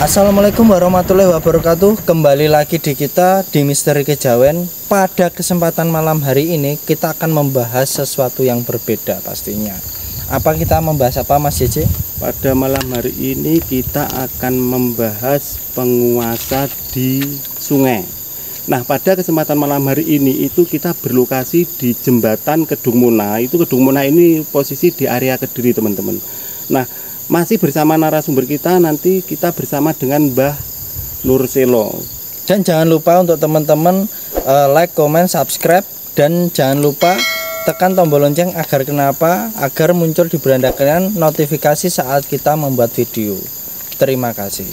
Assalamualaikum warahmatullahi wabarakatuh. Kembali lagi di kita di Misteri Kejawen. Pada kesempatan malam hari ini kita akan membahas sesuatu yang berbeda pastinya. Apa kita membahas apa, Mas Jj? Pada malam hari ini kita akan membahas penguasa di sungai. Nah, pada kesempatan malam hari ini itu kita berlokasi di jembatan Kedung Muna. Itu Kedung Muna ini posisi di area Kediri, teman-teman. Nah, masih bersama narasumber kita, nanti kita bersama dengan Mbah Nur Selo. Dan jangan lupa untuk teman-teman like, comment, subscribe, dan jangan lupa tekan tombol lonceng agar muncul di beranda kalian notifikasi saat kita membuat video. Terima kasih.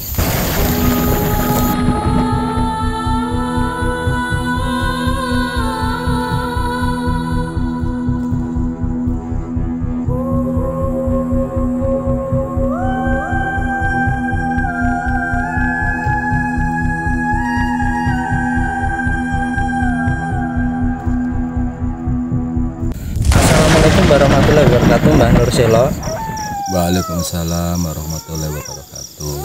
Assalamualaikum warahmatullahi wabarakatuh, Mbah Nur Selo. Waalaikumsalam warahmatullahi wabarakatuh.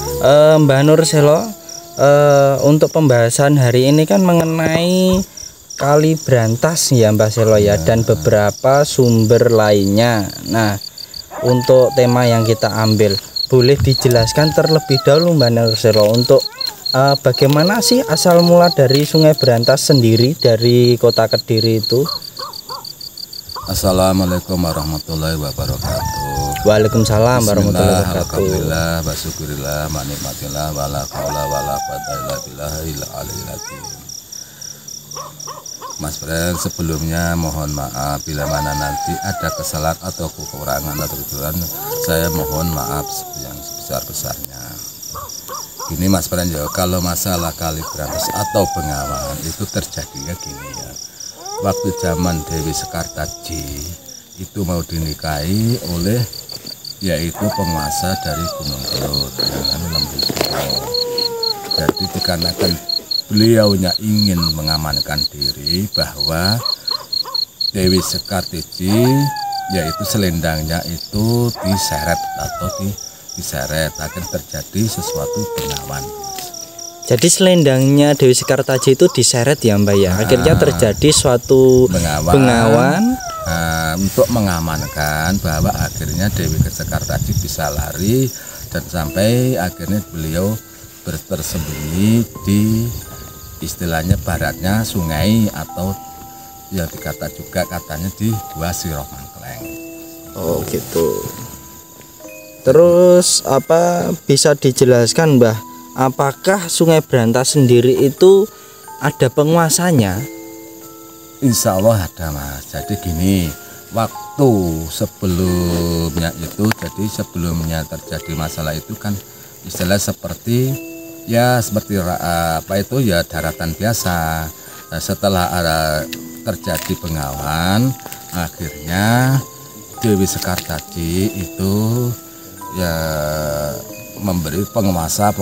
Mbah Nur Selo, untuk pembahasan hari ini kan mengenai Kali Brantas ya Mbah Selo ya, dan beberapa sumber lainnya. Nah, untuk tema yang kita ambil, boleh dijelaskan terlebih dahulu Mbah Nur Selo untuk bagaimana sih asal mula dari Sungai Brantas sendiri dari Kota Kediri itu? Assalamualaikum warahmatullahi wabarakatuh. Waalaikumsalam warahmatullahi wabarakatuh. Alhamdulillah, wasyukurillah, manikmatillah, wala qaula wala quwata illa billahil aliyil azim. Mas Bren, sebelumnya mohon maaf bila mana nanti ada kesalahan atau kekurangan atau kekurangan, saya mohon maaf yang sebesar-besarnya. Gini Mas Bren ya, kalau masalah Kali Brantas atau Bengawan itu terjadinya gini ya. Waktu zaman Dewi Sekartaji itu mau dinikahi oleh yaitu penguasa dari Gunung Kelut dengan Lembusuro. Jadi dikarenakan beliaunya ingin mengamankan diri bahwa Dewi Sekartaji yaitu selendangnya itu diseret atau diseret akan terjadi sesuatu bengawan. Jadi selendangnya Dewi Sekartaji itu diseret ya Mbak ya. Akhirnya terjadi suatu bengawan untuk mengamankan bahwa akhirnya Dewi Sekartaji bisa lari dan sampai akhirnya beliau bersembunyi di istilahnya baratnya sungai atau yang dikata juga katanya di Gua Siro Mangkleng. Oh gitu. Terus apa bisa dijelaskan Mbah? Apakah Sungai Brantas sendiri itu ada penguasanya? Insya Allah ada Mas. Jadi gini, waktu sebelumnya itu, jadi sebelumnya terjadi masalah itu kan istilah seperti ya seperti apa itu ya daratan biasa. Nah, setelah ada terjadi bengawan, akhirnya Dewi Sekartaji itu ya memberi penguasa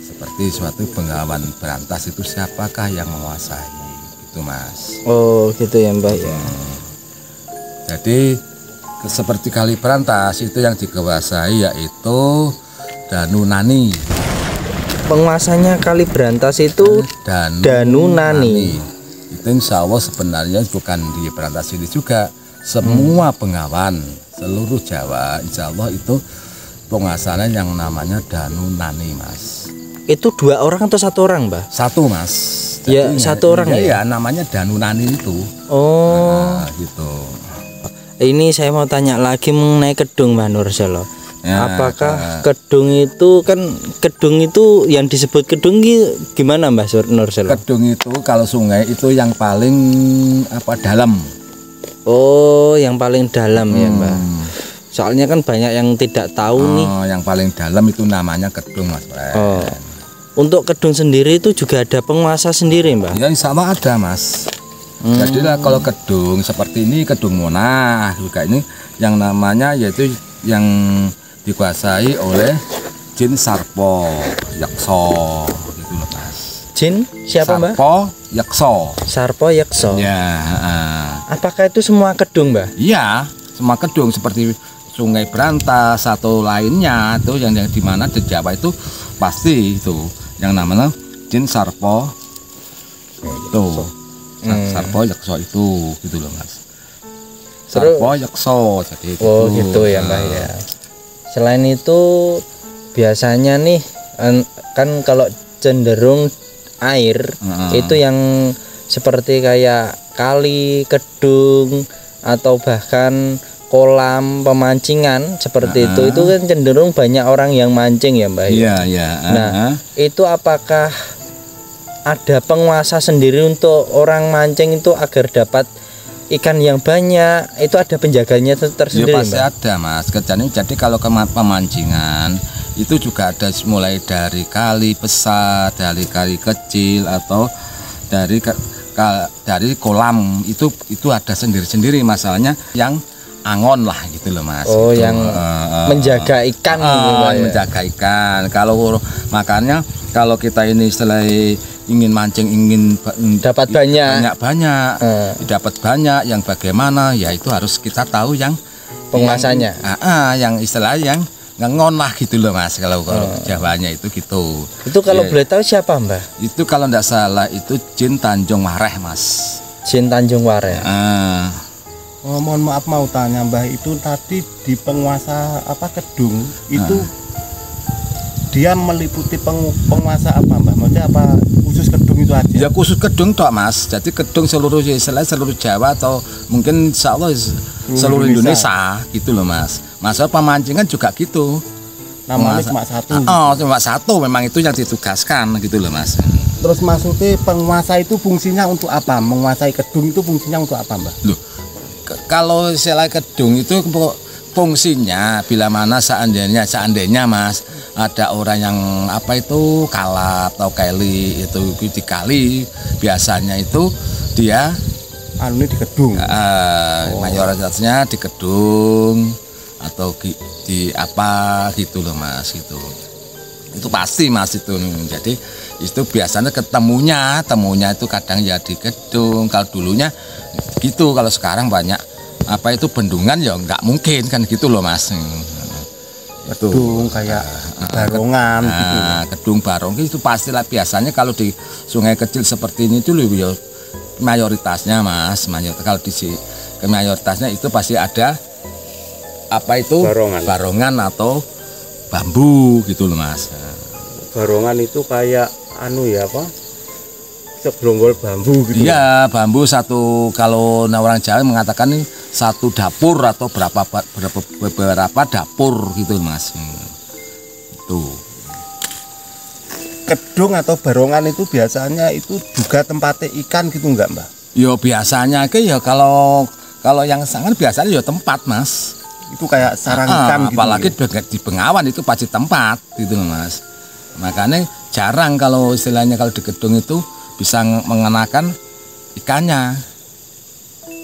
seperti suatu Bengawan Brantas itu siapakah yang menguasai itu Mas. Oh gitu ya Mbak ya. Jadi seperti Kali Brantas itu yang dikuasai yaitu Danu Nani. Penguasanya Kali Brantas itu Danu Nani. Itu insya Allah sebenarnya bukan di Brantas ini juga, semua Bengawan seluruh Jawa insya Allah itu penguasanya yang namanya Danu Nani Mas. Itu 2 orang atau 1 orang Mbak? 1 Mas. Jadi, ya 1 orang ya? Ya namanya Danu Nani itu. Oh gitu. Ini saya mau tanya lagi mengenai Kedung Mbah Nur Selo. Ya, apakah Kedung itu kan Kedung itu yang disebut Kedung gimana Mbah Nur Selo? Kedung itu kalau sungai itu yang paling dalam. Oh yang paling dalam ya Mbak. Soalnya kan banyak yang tidak tahu nih. Yang paling dalam itu namanya Kedung Mas Bren. Oh. Untuk Kedung sendiri itu juga ada penguasa sendiri Mbak? Ya insya Allah ada Mas. Jadilah kalau Kedung seperti ini Kedung Muna juga ini yang namanya yaitu yang dikuasai oleh Jin Sarpo Yakso gitu loh Mas. Jin siapa Mbak? Sarpo Yakso. Sarpo Yakso. Ya. Apakah itu semua Kedung Mbak? Iya, semua Kedung seperti sungai berantas atau lainnya itu yang di mana di Jawa itu pasti itu yang namanya jin sarpo itu sarpo yakso itu gitu loh Mas. Sarpo yakso jadi itu. Oh gitu ya Mbah ya. Selain itu biasanya nih kan kalau cenderung air itu yang seperti kayak kali, kedung atau bahkan kolam pemancingan seperti itu kan cenderung banyak orang yang mancing ya Mbak. Iya, iya. Nah, itu apakah ada penguasa sendiri untuk orang mancing itu agar dapat ikan yang banyak? Itu ada penjaganya tersendiri, ya, pasti Mbak? ada Mas. Jadi kalau pemancingan itu juga ada mulai dari kali besar, dari kali kecil atau dari kolam itu ada sendiri-sendiri masalahnya yang angon lah gitu loh Mas. Oh gitu. yang menjaga ikan gitu, ya? Menjaga ikan. Kalau makanya kalau kita ini setelah ingin mancing ingin dapat banyak dapat banyak yang bagaimana ya itu harus kita tahu yang penguasanya yang istilah yang ngengon lah gitu loh Mas kalau Jawanya itu gitu. Itu kalau boleh tahu siapa Mbah? Itu kalau tidak salah itu Jin Tanjung Wareh Mas. Jin Tanjung Wareh. Oh, mohon maaf mau tanya Mbah, itu tadi di penguasa kedung itu dia meliputi penguasa apa Mbah? Maksudnya apa khusus kedung itu aja? Ya khusus kedung toh Mas. Jadi kedung seluruh Jawa atau mungkin insya Allah seluruh Indonesia gitu loh Mas. Masa pemancingan juga gitu. Namanya cuma satu. Cuma satu memang itu yang ditugaskan gitu loh Mas. Terus maksudnya penguasa itu fungsinya untuk apa? Menguasai kedung itu fungsinya untuk apa Mbah? Loh, kalau istilah kedung itu fungsinya bila mana seandainya Mas ada orang yang kalap atau keli itu dikali biasanya itu dia ini di kedung. Mayoritasnya di kedung atau di apa gitu loh Mas gitu. Itu pasti Mas itu. Jadi itu biasanya temunya itu kadang ya di gedung. Kalau dulunya gitu, kalau sekarang banyak bendungan ya nggak mungkin kan gitu loh Mas. Gedung kayak barongan gitu. Gedung barong itu pastilah biasanya kalau di sungai kecil seperti ini tuh ya mayoritasnya Mas. Kalau di mayoritasnya itu pasti ada barongan atau bambu gitu loh Mas. Barongan itu kayak segelombol bambu gitu. Iya, bambu satu, kalau orang Jawa mengatakan ini satu dapur atau beberapa dapur gitu Mas. Itu. Kedung atau barongan itu biasanya itu juga tempatnya ikan gitu enggak Mbah? Ya biasanya kalau yang sangat biasanya ya tempat Mas. Itu kayak sarang ikan gitu. Apalagi di Bengawan itu pasti tempat gitu Mas. Makanya jarang kalau istilahnya kalau di gedung itu bisa mengenakan ikannya.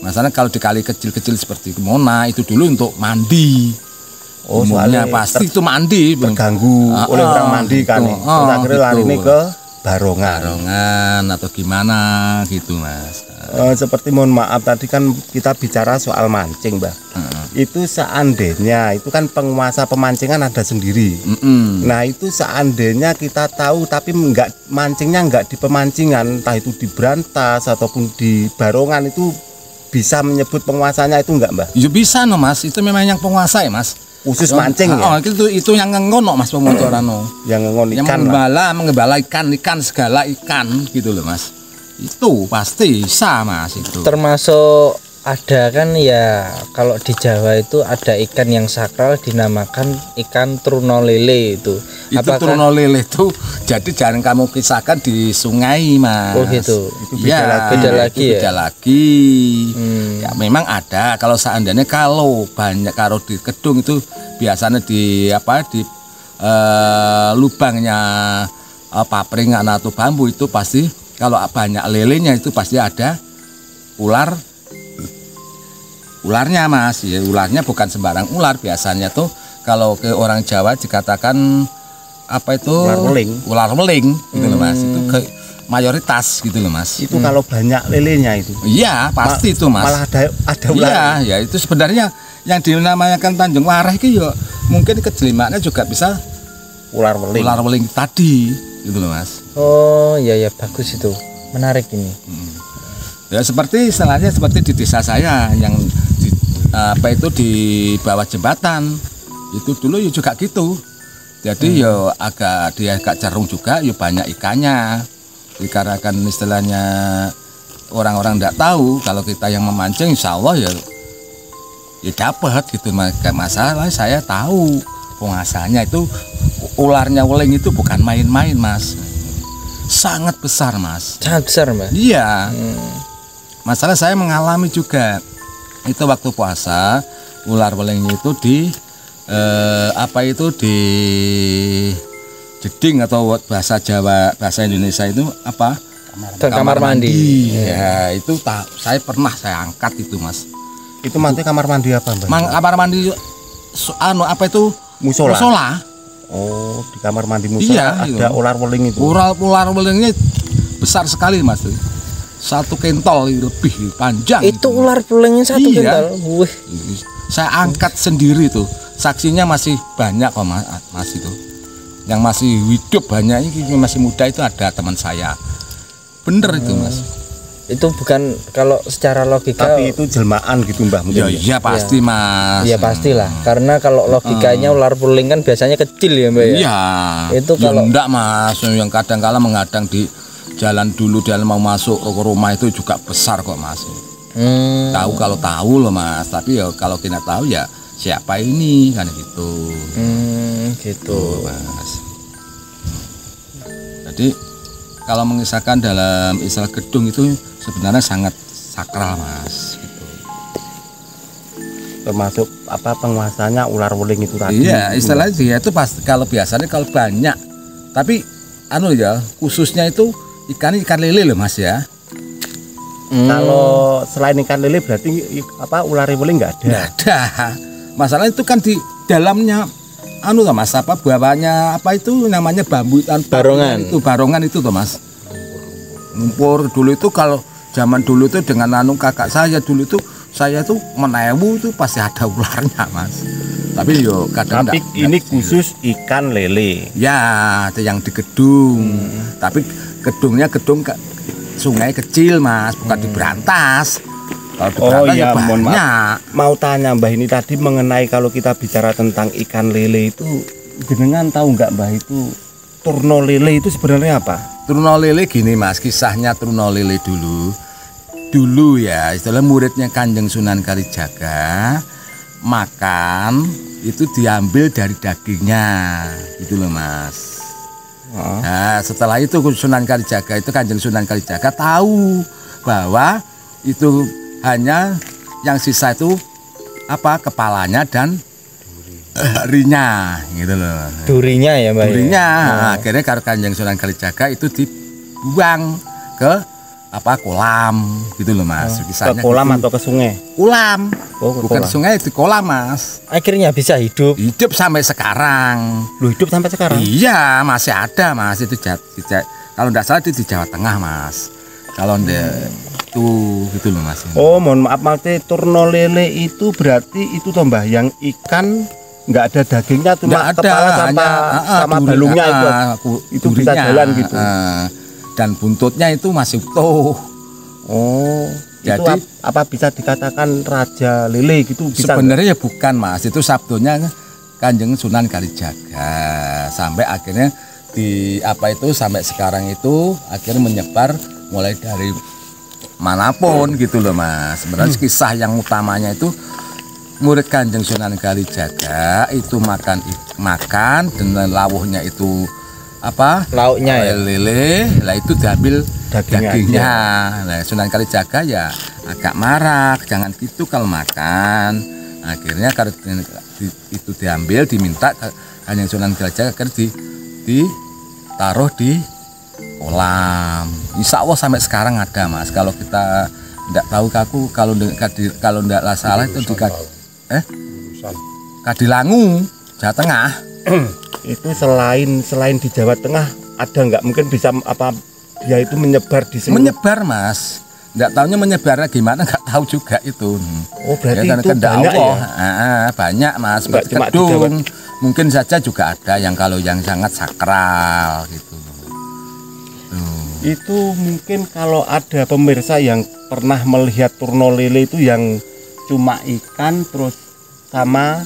Masalahnya kalau di kali kecil-kecil seperti Mona itu dulu untuk mandi. Umumnya pasti itu mandi. Terganggu oleh orang mandi kan. Terus akhirnya lari ini ke barongan atau gimana gitu Mas. Seperti mohon maaf tadi kan kita bicara soal mancing Mbah. Itu seandainya itu kan penguasa pemancingan ada sendiri. Nah itu seandainya kita tahu tapi mancingnya enggak di pemancingan, entah itu di berantas ataupun di barongan, itu bisa menyebut penguasanya itu enggak Mbah? Ya bisa no Mas, itu memang yang penguasa ya Mas. Khusus mancing ya? Itu yang ngengon Mas pemocoran Yang ngengon ikan. Yang mengembala ikan segala ikan gitu loh Mas. Itu pasti bisa Mas itu. Termasuk ada kan ya kalau di Jawa itu ada ikan yang sakral dinamakan ikan truno lele itu. Apakah truno lele itu jadi jangan kamu kisahkan di sungai Mas. Oh gitu. Itu beda lagi. Ya memang ada kalau seandainya kalau banyak kalau di kedung itu biasanya di lubangnya papringan atau bambu itu pasti kalau banyak lelenya itu pasti ada ularnya Mas. Ya, ularnya bukan sembarang ular, biasanya tuh kalau ke orang Jawa dikatakan ular meling gitu loh Mas. Itu mayoritas gitu loh Mas. Itu kalau banyak lelenya itu. Iya pasti itu Mas. Malah ada ular. Iya ya itu sebenarnya yang dinamakan Tanjung Wareh itu ya mungkin kejelimannya juga bisa Ular weling tadi gitu loh Mas. Oh iya ya, bagus itu, menarik ini. Ya seperti istilahnya seperti di desa saya yang di, apa itu di bawah jembatan itu dulu ya juga gitu. Jadi ya dia agak cerung juga, ya banyak ikannya. Dikarenakan istilahnya orang-orang tidak tahu kalau kita yang memancing, insya Allah ya dapat gitu. Masalah saya tahu pengasalnya itu ularnya weling itu bukan main-main Mas, sangat besar Mas. Sangat besar Mbak. Iya. Masalah saya mengalami juga itu waktu puasa ular welingnya itu di apa itu di jeding atau bahasa Jawa bahasa Indonesia itu apa kamar mandi. Ya itu saya pernah saya angkat itu Mas. Itu nanti kamar mandi apa Mbak? Kamar mandi apa itu musola. Oh, di kamar mandi musola iya, ada ular weling itu. Ular welingnya besar sekali Mas. 1 kentol lebih panjang. Itu ular welingnya 1 kentol. Wih. Saya angkat sendiri tuh. Saksinya masih banyak kok Mas itu. Yang masih hidup banyak ini masih muda itu ada teman saya. Bener itu Mas. Itu bukan kalau secara logika, tapi itu jelmaan gitu Mbah mungkin. Iya pasti Mas. Iya pastilah, karena kalau logikanya ular weling kan biasanya kecil ya Mbak ya. Iya. Itu ya, kalau enggak Mas, yang kadang-kala menghadang di jalan dulu dia mau masuk ke rumah itu juga besar kok Mas. Tahu kalau tahu loh Mas, tapi ya kalau tidak tahu ya siapa ini kan gitu. Gitu Mas. Jadi kalau mengisahkan dalam istilah gedung itu sebenarnya sangat sakral Mas gitu. Termasuk apa penguasanya ular weling itu tadi. Iya, istilahnya dia itu pasti kalau biasanya kalau banyak. Tapi ya khususnya itu ikan lele loh Mas ya. Kalau selain ikan lele berarti apa ular weling nggak ada. Nggak ada. Masalah itu kan di dalamnya Mas apa bawahnya apa itu namanya bambu barongan. Itu barongan itu toh Mas. Ngumpur dulu itu kalau zaman dulu itu dengan kakak saya dulu itu saya tuh menewu itu pasti ada ularnya Mas. Tapi yo kadang tapi ini khusus ikan lele. Ya, ada yang di gedung. Tapi gedungnya gedung sungai kecil Mas, bukan di Berantas. Kalau di Berantas ya mohon banyak. maaf. Mau tanya Mbah ini tadi mengenai kalau kita bicara tentang ikan lele itu jenengan tahu nggak Mbah itu turno lele itu sebenarnya apa? Turno lele gini Mas, kisahnya turno lele dulu ya, istilah muridnya Kanjeng Sunan Kalijaga makan itu diambil dari dagingnya gitu loh Mas. Nah setelah itu Sunan Kalijaga itu Kanjeng Sunan Kalijaga tahu bahwa itu hanya yang sisa itu apa kepalanya dan durinya gitu loh. Durinya ya Mbak. Durinya akhirnya kalau Kanjeng Sunan Kalijaga itu dibuang ke apa kolam gitu loh Mas. Ke kolam gitu. Atau ke sungai? Kolam. kolam. Bukan sungai di kolam Mas. Akhirnya bisa hidup. Hidup sampai sekarang. Loh hidup sampai sekarang? Iya masih ada Mas itu kalau tidak salah itu di Jawa Tengah Mas. Kalau itu gitu loh Mas. Oh mohon maaf Mate turno lele itu berarti itu toh Mbah yang ikan nggak ada dagingnya cuma kepala sama balungnya itu bisa jalan gitu. Dan buntutnya itu masih utuh. Oh, jadi itu apa bisa dikatakan raja lele gitu? Sebenarnya ya bukan Mas, itu sabdonya Kanjeng Sunan Kalijaga sampai akhirnya di apa itu sampai sekarang itu akhirnya menyebar mulai dari manapun gitu loh Mas. Sebenarnya kisah yang utamanya itu murid Kanjeng Sunan Kalijaga itu makan dengan lawuhnya itu apa lauknya ya lele lah itu diambil dagingnya. Nah Sunan Kalijaga ya agak marah jangan gitu kalau makan. Akhirnya kalau itu diambil diminta Kanjeng Sunan Kalijaga ditaruh di kolam. Insya Allah sampai sekarang ada Mas. Kalau kita tidak tahu kalau tidak salah itu di Kadilangu Jawa Tengah. Itu selain di Jawa Tengah ada nggak mungkin bisa apa dia itu menyebar di seluruh. Menyebar mas, nggak tahunya menyebarnya gimana, nggak tahu juga itu. Oh berarti kan itu banyak ya? Banyak mas, Nggak cuma di gedung mungkin saja juga ada yang kalau yang sangat sakral gitu. Itu mungkin kalau ada pemirsa yang pernah melihat turno lele itu yang cuma ikan terus sama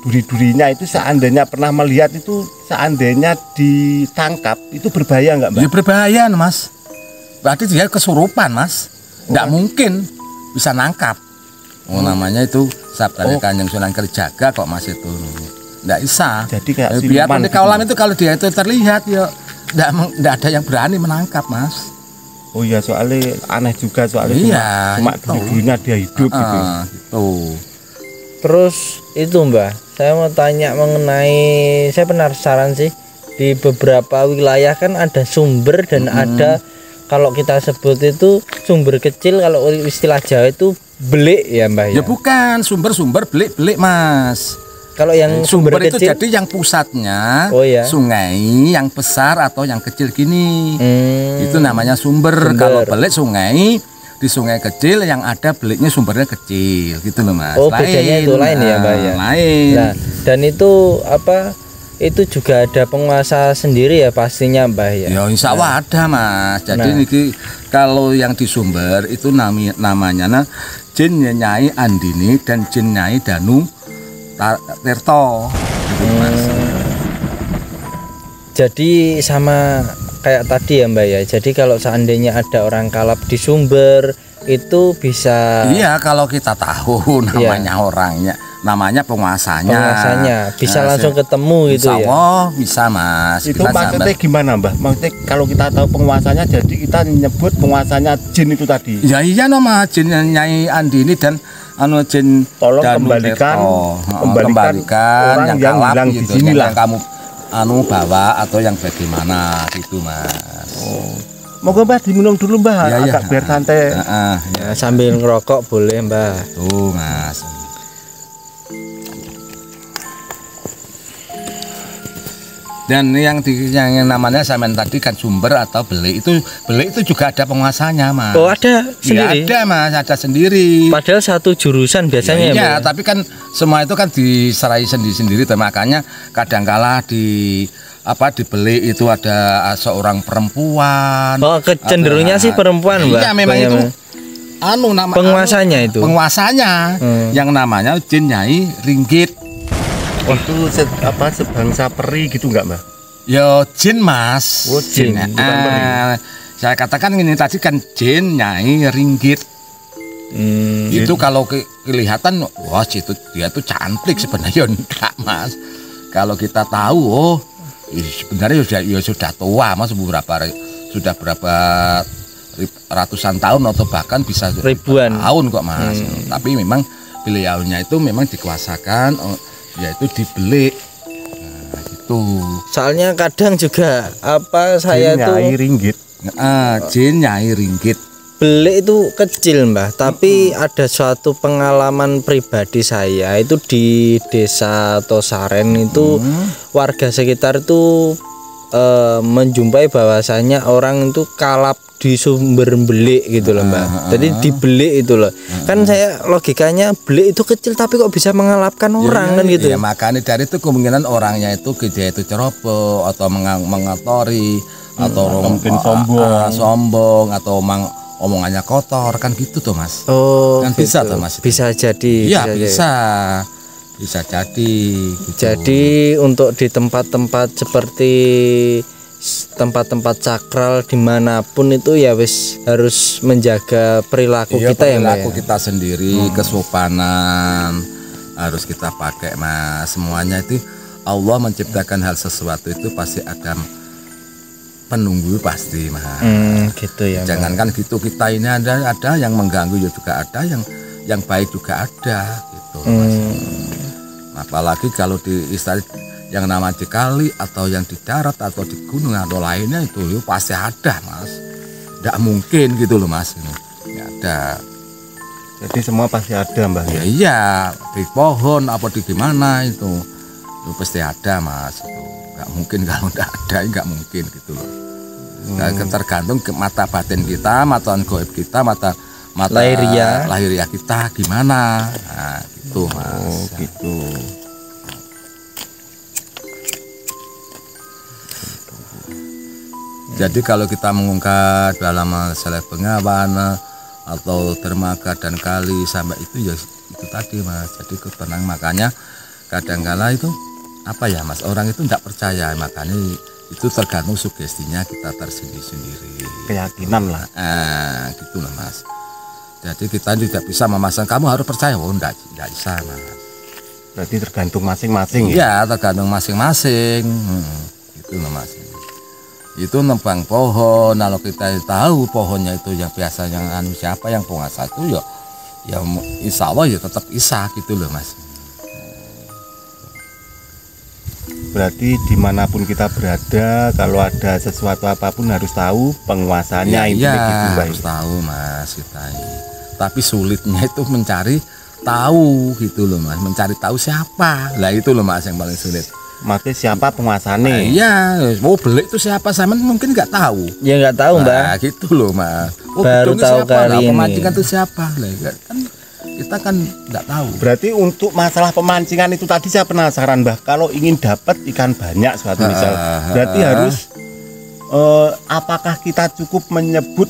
duri-durinya itu, seandainya pernah melihat itu, seandainya ditangkap itu berbahaya nggak Mbak? Ya berbahaya mas, berarti dia kesurupan mas, nggak mungkin bisa nangkap. Namanya itu sabdanya Kanjeng Sunan Kalijaga kok mas itu, nggak bisa. Jadi kayak biarpun di kaulam itu kalau dia itu terlihat ya nggak ada yang berani menangkap mas. Oh iya, soalnya aneh juga soalnya iya, cuma duri-durinya dia hidup gitu. Gitu. Terus itu Mbah, saya mau tanya mengenai, saya penasaran sih, di beberapa wilayah kan ada sumber dan ada, kalau kita sebut itu sumber kecil, kalau istilah Jawa itu belik ya Mbah ya? Ya bukan, sumber-sumber belik-belik mas. Kalau yang sumber itu kecil, jadi yang pusatnya sungai yang besar atau yang kecil gini, itu namanya sumber. Kalau belik sungai, di sungai kecil yang ada beliknya sumbernya kecil gitu loh mas. Oh bedanya itu lain ya Mbak ya? Lain. Nah, dan itu apa, itu juga ada penguasa sendiri ya pastinya Mbah ya? Ya insya Allah ada mas. Jadi niki kalau yang di sumber itu namanya Jin Nyai Andini dan Jin Nyai Danu Tirto gitu, mas. Jadi sama kayak tadi ya Mbak ya. Jadi kalau seandainya ada orang kalap di sumber itu bisa. Iya, kalau kita tahu namanya orangnya, namanya penguasanya. Penguasanya bisa langsung ketemu gitu ya. Oh, bisa mas. Itu maksudnya gimana Mbah? Maksudnya kalau kita tahu penguasanya, jadi kita nyebut penguasanya jin itu tadi. Ya iya nama Jin Nyai Andini dan Jin tolong Danu kembalikan orang yang kalap hilang gitu, di sini lah. yang kamu bawa atau yang bagaimana gitu mas. Moga Mbah diminum dulu Mbah, ya, agak biar santai. Ya, sambil ngerokok boleh Mbah. Tuh mas. Dan yang namanya samen tadi kan sumber atau belik itu juga ada penguasanya mas. Oh ada sendiri? Ya, ada mas, ada sendiri. Padahal satu jurusan biasanya ya. Iya, tapi kan semua itu kan diserai sendiri-sendiri. Makanya kadangkala di belik itu ada seorang perempuan. Oh kecenderungnya sih perempuan Mbak. Iya memang itu. Nama penguasanya itu. Penguasanya yang namanya Jin Nyai Ringgit. Itu sebangsa peri gitu enggak Mbak? Ya jin mas. Oh jin. Saya katakan ini tadi kan Jin Nyai Ringgit. Itu kalau kelihatan, wah itu dia tuh cantik sebenarnya enggak mas. Kalau kita tahu, sebenarnya sudah tua mas, sudah berapa ratusan tahun atau bahkan bisa ribuan tahun kok mas. Tapi memang beliaunya itu memang dikuasakan, yaitu dibelik. Gitu. Soalnya kadang juga saya Jin tuh Nyai Ringgit. Jin Nyai Ringgit. Belik itu kecil Mbah, tapi ada suatu pengalaman pribadi saya itu di desa Tosaren itu warga sekitar itu menjumpai bahwasanya orang itu kalap di sumber belik gitu loh Mbak. Jadi dibelik itu loh. Kan saya logikanya belik itu kecil tapi kok bisa mengalapkan orang kan gitu. Ya makanya dari itu kemungkinan orangnya itu dia itu ceroboh atau mengatori atau mungkin sombong atau omongannya kotor kan gitu tuh mas. Oh kan gitu. Bisa tuh mas. Bisa jadi. Iya bisa jadi gitu. Jadi untuk di tempat-tempat seperti tempat-tempat sakral dimanapun itu ya wis harus menjaga perilaku kita ya Mbak. Perilaku kita sendiri, kesopanan harus kita pakai mas. Semuanya itu Allah menciptakan hal sesuatu itu pasti ada penunggu pasti mas. Gitu ya. Jangankan gitu, kita ini ada yang mengganggu ya juga ada, yang baik juga ada gitu mas. Apalagi kalau di istilah yang nama di kali atau yang di darat atau di gunung atau lainnya itu pasti ada mas. Tidak mungkin gitu loh mas. Nggak ada. Jadi semua pasti ada Mbak. Ya iya, di pohon apa di gimana itu pasti ada mas. Itu nggak mungkin kalau tidak ada, nggak mungkin gitu loh. Nah, tergantung ke mata batin kita, mata gaib kita, mata lahiriah kita gimana. Nah, gitu Mas. Oh, gitu. Jadi kalau kita mengungkap dalam masalah pengawan atau dermaga dan kali sampai itu ya itu tadi Mas. Jadi tenang, makanya kadang-kala itu apa ya Mas, orang itu tidak percaya, makanya itu tergantung sugestinya kita tersendiri-sendiri. Keyakinan lah. Gitu lah Mas. Jadi kita tidak bisa memasang kamu harus percaya, enggak bisa Mas. Berarti tergantung masing-masing ya? Iya, tergantung masing-masing. Gitu loh Mas. Itu nembang pohon, kalau kita tahu pohonnya itu yang biasa yang siapa yang penguasa itu ya insya Allah ya tetap bisa gitu loh Mas. Berarti dimanapun kita berada, kalau ada sesuatu apapun harus tahu penguasanya. Iya, gitu, harus tahu Mas kita ini. Tapi sulitnya itu mencari tahu gitu loh Mas, mencari tahu siapa. Lah itu loh Mas yang paling sulit. Maksudnya siapa penguasanya? Iya, beli itu siapa sama mungkin nggak tahu. Ya nggak tahu Mbak. Nah, gitu loh Mas. Baru tahu siapa? kali ini. Pemancingan itu siapa? Lah kan kita kan nggak tahu. Berarti untuk masalah pemancingan itu tadi saya penasaran Mbah, kalau ingin dapat ikan banyak suatu misal, berarti harus apakah kita cukup menyebut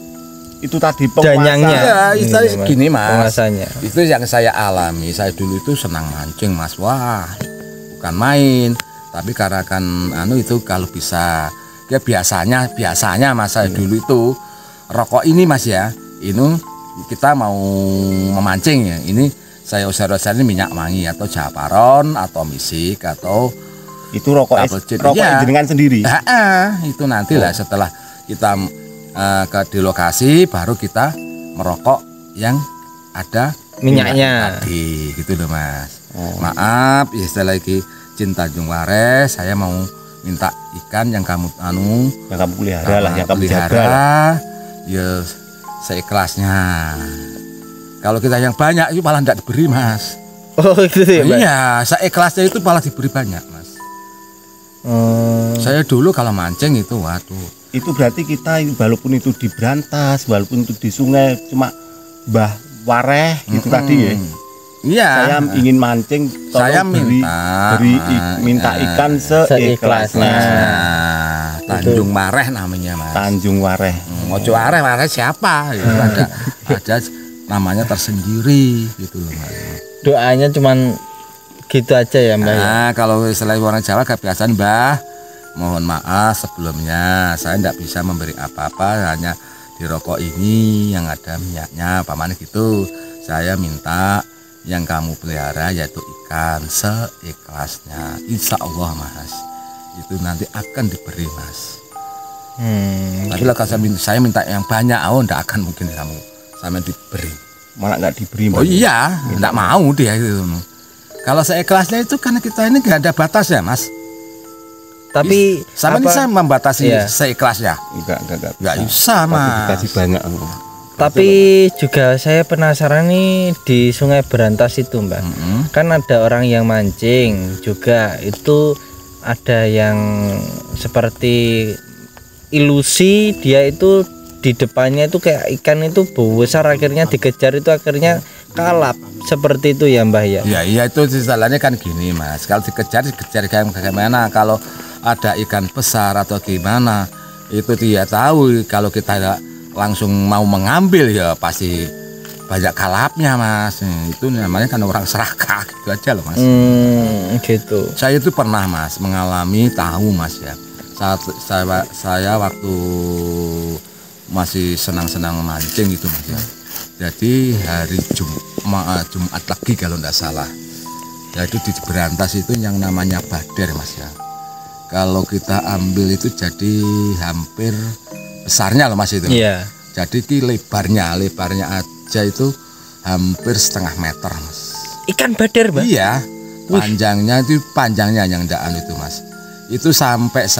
itu tadi penguasa? Danyangnya. Ya, istilahnya gini Mas. Penguasanya. Itu yang saya alami. Saya dulu itu senang mancing Mas. Wah, bukan main. Tapi karena kan itu kalau bisa ya biasanya Mas saya dulu itu rokok ini Mas ya. Ini kita mau memancing ya. Ini saya usah-usah ini minyak wangi atau japaron atau misik atau itu rokok ya. Jenengan sendiri. Itu nanti lah setelah kita di lokasi baru kita merokok yang ada minyaknya tadi gitu loh Mas. Maaf ya setelah lagi Cinta Tanjung Wares, saya mau minta ikan yang kamu pelihara lah, yang kamu jaga ya seikhlasnya. Kalau kita yang banyak itu malah tidak diberi Mas. Oh gitu ya Mbak? Iya, seikhlasnya itu malah diberi banyak Mas. Saya dulu kalau mancing itu waduh. Itu berarti kita walaupun itu di Brantas, walaupun itu di sungai, cuma Mbah Wareh gitu tadi ya. Iya. Saya ingin mancing, saya minta ikan seikhlasnya. Tanjung Wareh namanya Mas. Tanjung Wareh. Mojo Wareh siapa? Ya, ada namanya tersendiri gitu loh Mas. Doanya cuman gitu aja ya Mbak. Nah, kalau istilah orang Jawa kebiasaan Mbah, mohon maaf sebelumnya saya tidak bisa memberi apa-apa, hanya di rokok ini yang ada minyaknya paman gitu. Saya minta yang kamu pelihara yaitu ikan seikhlasnya, insya Allah Mas itu nanti akan diberi Mas. Tapi kalau saya minta yang banyak, tidak akan mungkin kamu sama diberi, malah nggak diberi. Oh iya, nggak mau dia itu. Kalau seikhlasnya itu karena kita ini nggak ada batas ya Mas. Tapi sama ini saya membatasi seikhlasnya. Nggak bisa Mas. Dikasih banyak. Tapi juga saya penasaran nih di Sungai Brantas itu Mbak. Kan ada orang yang mancing juga, itu ada yang seperti ilusi dia itu di depannya itu kayak ikan itu besar, akhirnya dikejar itu akhirnya kalap seperti itu ya Mbah ya. Iya itu istilahnya kan gini Mas. Kalau dikejar kayak gimana? Kalau ada ikan besar atau gimana itu dia tahu kalau kita langsung mau mengambil ya pasti banyak kalapnya Mas. Itu namanya kan orang serakah gitu aja loh Mas. Gitu. Saya itu pernah Mas mengalami tahu Mas ya. Saat saya waktu masih senang-senang mancing gitu Mas ya. Jadi hari Jumat lagi kalau tidak salah. Jadi di Brantas itu yang namanya bader Mas ya. Kalau kita ambil itu jadi hampir besarnya loh Mas itu. Iya. Jadi lebarnya aja itu hampir setengah meter Mas. Ikan bader Mbak? Iya. Panjangnya yang daan itu Mas. Itu sampai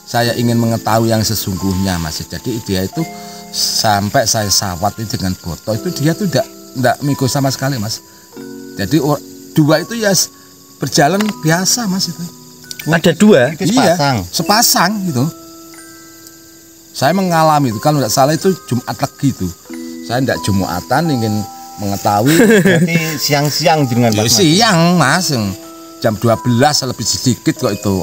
saya ingin mengetahui yang sesungguhnya Mas. Jadi dia itu sampai saya sawat itu dengan botol itu dia tuh tidak mikul sama sekali Mas. Jadi dua itu ya berjalan biasa Mas itu. Ada dua? Iya, sepasang gitu. Saya mengalami itu, kalau tidak salah itu Jumat Legi itu. Saya tidak Jumatan ingin mengetahui. Berarti siang-siang dengan Ya, siang Mas, jam 12 lebih sedikit kok itu.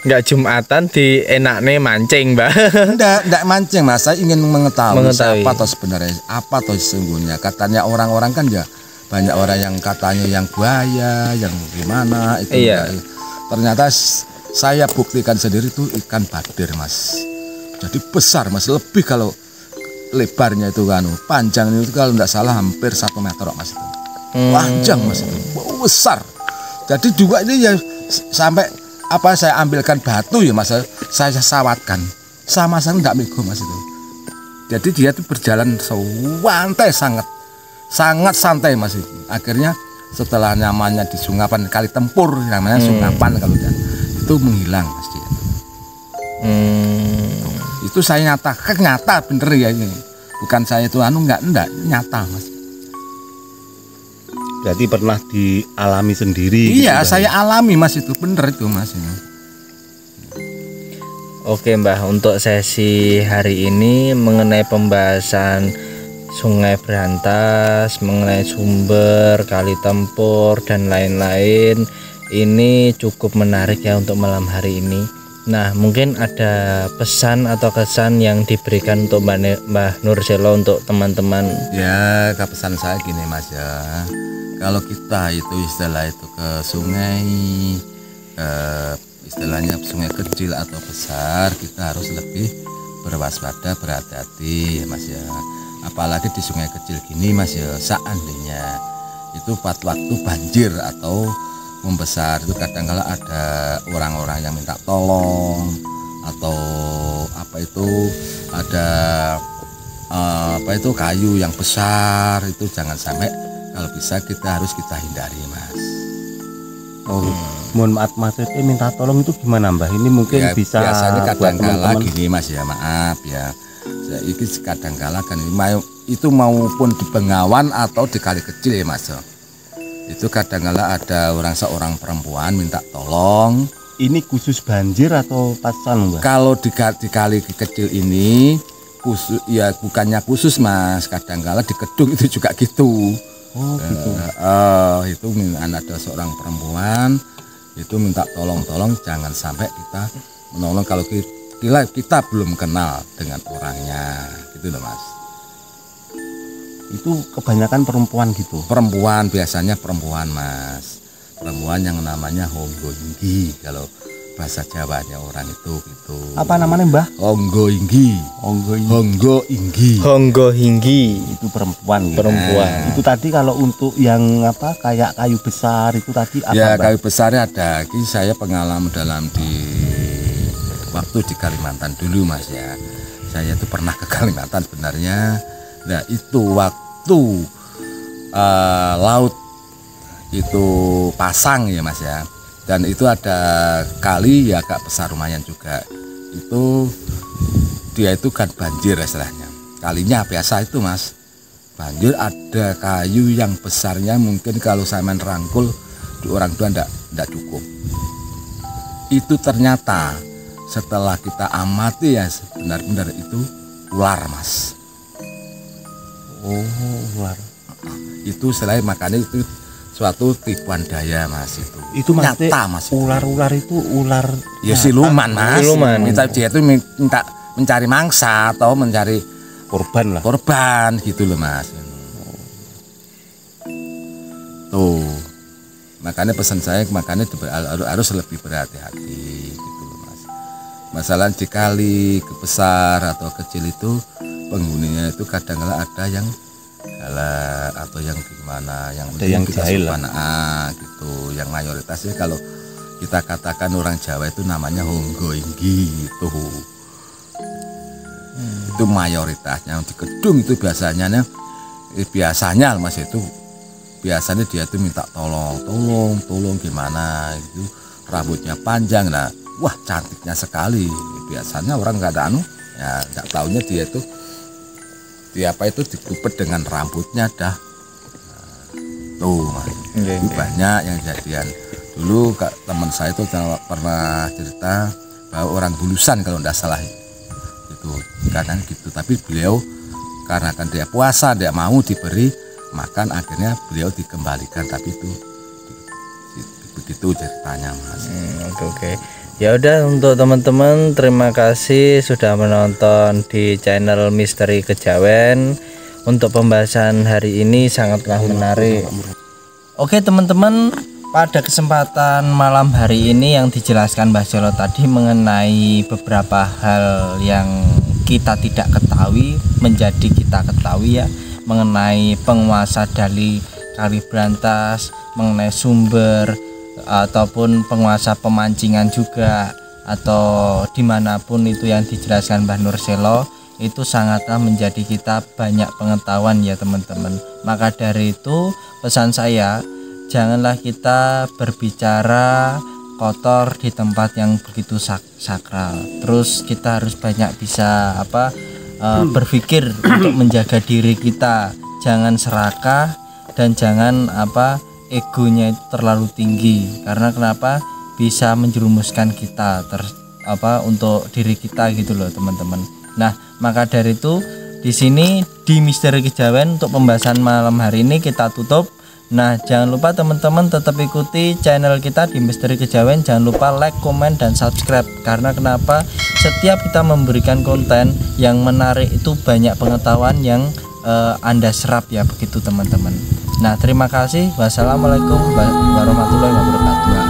Nggak Jumatan di enaknya mancing, Mbah. Enggak mancing Mas, saya ingin mengetahui. Siapa toh sebenarnya, apa toh sesungguhnya. Katanya orang-orang kan ya banyak orang yang katanya yang buaya, yang gimana itu. Iya. Ternyata saya buktikan sendiri itu ikan badir Mas. Jadi besar Mas, lebih kalau lebarnya itu kan, panjangnya itu kalau tidak salah hampir 1 meter Mas itu. Panjang Mas itu, besar. Jadi juga ini ya sampai apa saya ambilkan batu ya Mas, saya sawatkan. Sama sekali tidak mego Mas itu. Jadi dia itu berjalan santai, sangat santai Mas itu. Akhirnya setelah nyamannya di Sungapan Kali Tempur, namanya Sungapan kalau dia, itu menghilang Mas dia. Itu saya nyata bener ya ini. Bukan saya itu enggak nyata Mas. Berarti pernah dialami sendiri. Iya, gitu, saya alami Mas itu, bener itu Mas ini. Oke Mbah, untuk sesi hari ini mengenai pembahasan Sungai Brantas, mengenai sumber, Kali Tempur dan lain-lain, ini cukup menarik ya untuk malam hari ini. Nah, mungkin ada pesan atau kesan yang diberikan untuk Mbah Nurselo untuk teman-teman. Ya, pesan saya gini Mas ya. Kalau kita itu istilah itu ke sungai, istilahnya sungai kecil atau besar, kita harus lebih berwaspada, berhati-hati Mas ya. Apalagi di sungai kecil gini Mas ya, seandainya itu waktu banjir atau membesar itu kadang-kala ada orang-orang yang minta tolong atau apa itu kayu yang besar, itu jangan sampai, kalau bisa kita hindari Mas. Mohon maaf Mas, itu minta tolong itu gimana Mbah? Ini mungkin Ya, bisa biasanya buat kadang-kala teman-teman. gini Mas ya, maaf ya. Ini kadang-kala kan itu maupun di Bengawan atau di Kali Kecil ya Mas. Itu kadang-kala ada seorang perempuan minta tolong. Ini khusus banjir atau pasan Mbah? Kalau di Kali Kecil ini khusus ya, bukannya khusus Mas, kadang-kala di Kedung itu juga gitu. Oh gitu. Itu ada seorang perempuan itu minta tolong jangan sampai kita menolong kalau kita belum kenal dengan orangnya, gitu loh Mas. Itu kebanyakan perempuan gitu. Perempuan, biasanya perempuan Mas, perempuan yang namanya Honggo Inggi kalau bahasa Jawanya orang itu gitu. Apa namanya Mbah? Honggo Inggi. Honggo Inggi. Itu perempuan gitu. Perempuan. Itu tadi kalau untuk yang apa kayak kayu besar itu tadi apa Ya, Mbah? kayu besarnya ada. Ini saya pengalaman waktu di Kalimantan dulu Mas ya. Saya itu pernah ke Kalimantan sebenarnya. Nah itu waktu laut itu pasang ya Mas ya, dan itu ada kali ya agak besar lumayan juga. Itu dia itu kan banjir istilahnya. Kalinya biasa itu Mas, banjir, ada kayu yang besarnya mungkin kalau saya main rangkul di orang tua ndak cukup. Itu ternyata setelah kita amati ya benar-benar itu ular Mas. Oh ular. Itu selain makanya itu suatu tipuan daya Mas itu. Itu nyata Mas. Ular-ular itu ular. Ya siluman Mas. Siluman. Dia itu minta mencari mangsa atau mencari Korban lah. korban gitu loh Mas. Tuh. Makanya pesan saya harus lebih berhati-hati gitu loh Mas. Masalah di kali besar atau kecil itu penghuninya itu kadang-kala ada yang galak atau yang gimana, yang jahil gitu. Yang mayoritasnya kalau kita katakan orang Jawa itu namanya Honggo Inggi itu. Itu mayoritasnya. Di Kedung itu biasanya Mas itu biasanya dia itu minta tolong gimana itu, rambutnya panjang lah, wah cantiknya sekali. Biasanya orang nggak ada ya nggak taunya dia itu digupet dengan rambutnya dah. Tuh Mas. Itu banyak yang kejadian. Dulu teman saya itu pernah cerita bahwa orang Bulusan kalau tidak salah itu gitu, kadang gitu. Tapi beliau karena kan dia puasa, dia mau diberi makan, akhirnya beliau dikembalikan. Tapi itu begitu ceritanya, Mas. Oke. Ya udah, untuk teman-teman terima kasih sudah menonton di channel Misteri Kejawen. Untuk pembahasan hari ini sangatlah menarik. Oke teman-teman, pada kesempatan malam hari ini yang dijelaskan Mbah Selo tadi mengenai beberapa hal yang kita tidak ketahui menjadi kita ketahui ya, mengenai penguasa dari Kali Brantas, mengenai sumber ataupun penguasa pemancingan juga, atau dimanapun itu yang dijelaskan Mbah Nur Selo, itu sangatlah menjadi kita banyak pengetahuan ya teman-teman. Maka dari itu pesan saya, janganlah kita berbicara kotor di tempat yang begitu sakral. Terus kita harus banyak bisa berpikir untuk menjaga diri kita, jangan serakah dan jangan egonya itu terlalu tinggi, karena kenapa, bisa menjerumuskan kita untuk diri kita gitu loh teman-teman. Nah, maka dari itu di sini di Misteri Kejawen untuk pembahasan malam hari ini kita tutup. Nah, jangan lupa teman-teman tetap ikuti channel kita di Misteri Kejawen. Jangan lupa like, komen, dan subscribe. Karena kenapa? Setiap kita memberikan konten yang menarik itu banyak pengetahuan yang Anda serap ya, begitu teman-teman. Nah, terima kasih. Wassalamualaikum warahmatullahi wabarakatuh.